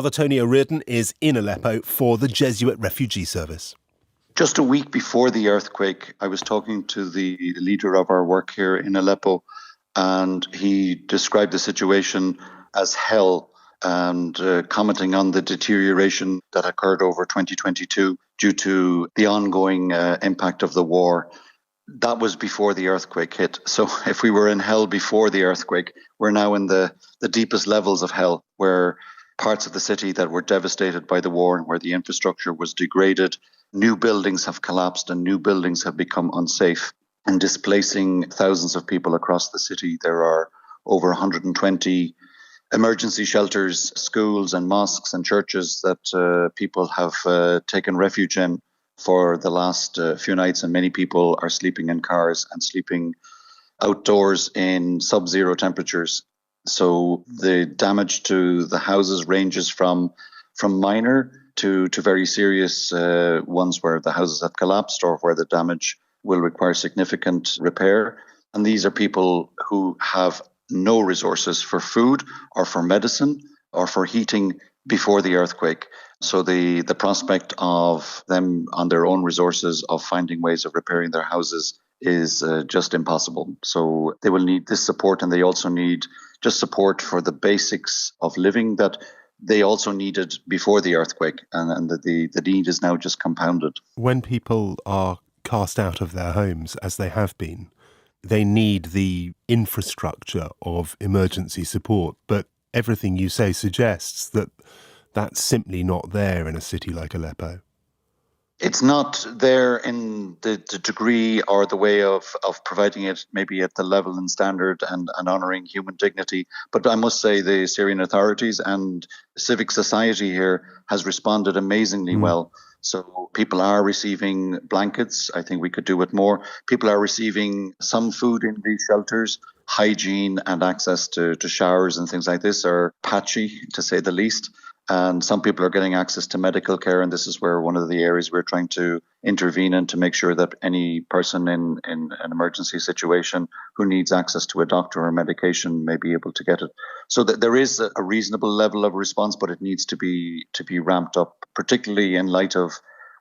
Father Tony O'Riordan is in Aleppo for the Jesuit Refugee Service. Just a week before the earthquake, I was talking to the leader of our work here in Aleppo, and he described the situation as hell and commenting on the deterioration that occurred over 2022 due to the ongoing impact of the war. That was before the earthquake hit. So if we were in hell before the earthquake, we're now in the deepest levels of hell, where parts of the city that were devastated by the war and where the infrastructure was degraded, new buildings have collapsed and new buildings have become unsafe and displacing thousands of people across the city. There are over 120 emergency shelters, schools and mosques and churches that people have taken refuge in for the last few nights, and many people are sleeping in cars and sleeping outdoors in sub-zero temperatures. So the damage to the houses ranges from minor to very serious ones where the houses have collapsed or where the damage will require significant repair. And these are people who have no resources for food or for medicine or for heating before the earthquake. So the prospect of them on their own resources of finding ways of repairing their houses is just impossible. So they will need this support, and they also need just support for the basics of living that they also needed before the earthquake, and the need is now just compounded. When people are cast out of their homes, as they have been, they need the infrastructure of emergency support, but everything you say suggests that that's simply not there in a city like Aleppo. It's not there in the degree or the way of providing it, maybe at the level and standard and honouring human dignity. But I must say the Syrian authorities and civic society here has responded amazingly well. So people are receiving blankets. I think we could do with more. People are receiving some food in these shelters. Hygiene and access to showers and things like this are patchy, to say the least. And some people are getting access to medical care, and this is where one of the areas we're trying to intervene in to make sure that any person in an emergency situation who needs access to a doctor or medication may be able to get it. So that there is a reasonable level of response, but it needs to be ramped up, particularly in light of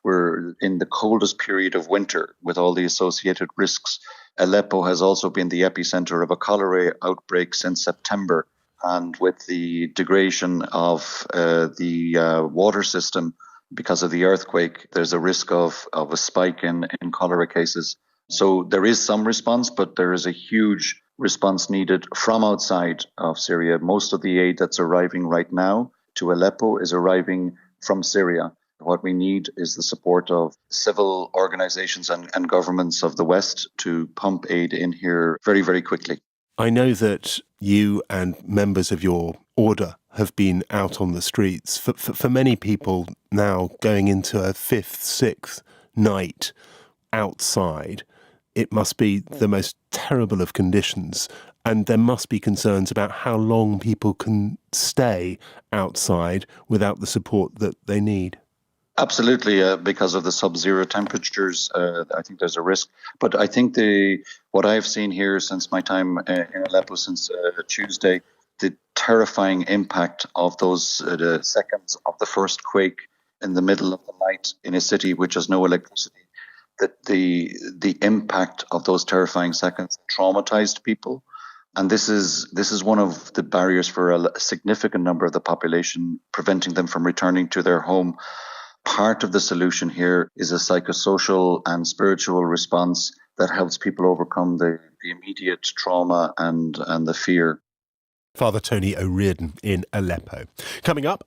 we're in the coldest period of winter with all the associated risks. Aleppo has also been the epicenter of a cholera outbreak since September. And with the degradation of the water system because of the earthquake, there's a risk of a spike in cholera cases. So there is some response, but there is a huge response needed from outside of Syria. Most of the aid that's arriving right now to Aleppo is arriving from Syria. What we need is the support of civil organizations and governments of the West to pump aid in here very, very quickly. I know that you and members of your order have been out on the streets. For many people now, going into a fifth, sixth night outside, it must be the most terrible of conditions. And there must be concerns about how long people can stay outside without the support that they need. Absolutely, because of the sub-zero temperatures, I think there's a risk. But I think what I've seen here since my time in Aleppo since Tuesday, the terrifying impact of those the seconds of the first quake in the middle of the night in a city which has no electricity, that the impact of those terrifying seconds traumatized people. And this is one of the barriers for a significant number of the population, preventing them from returning to their home. Part of the solution here is a psychosocial and spiritual response that helps people overcome the immediate trauma and the fear. Father Tony O'Riordan in Aleppo. Coming up,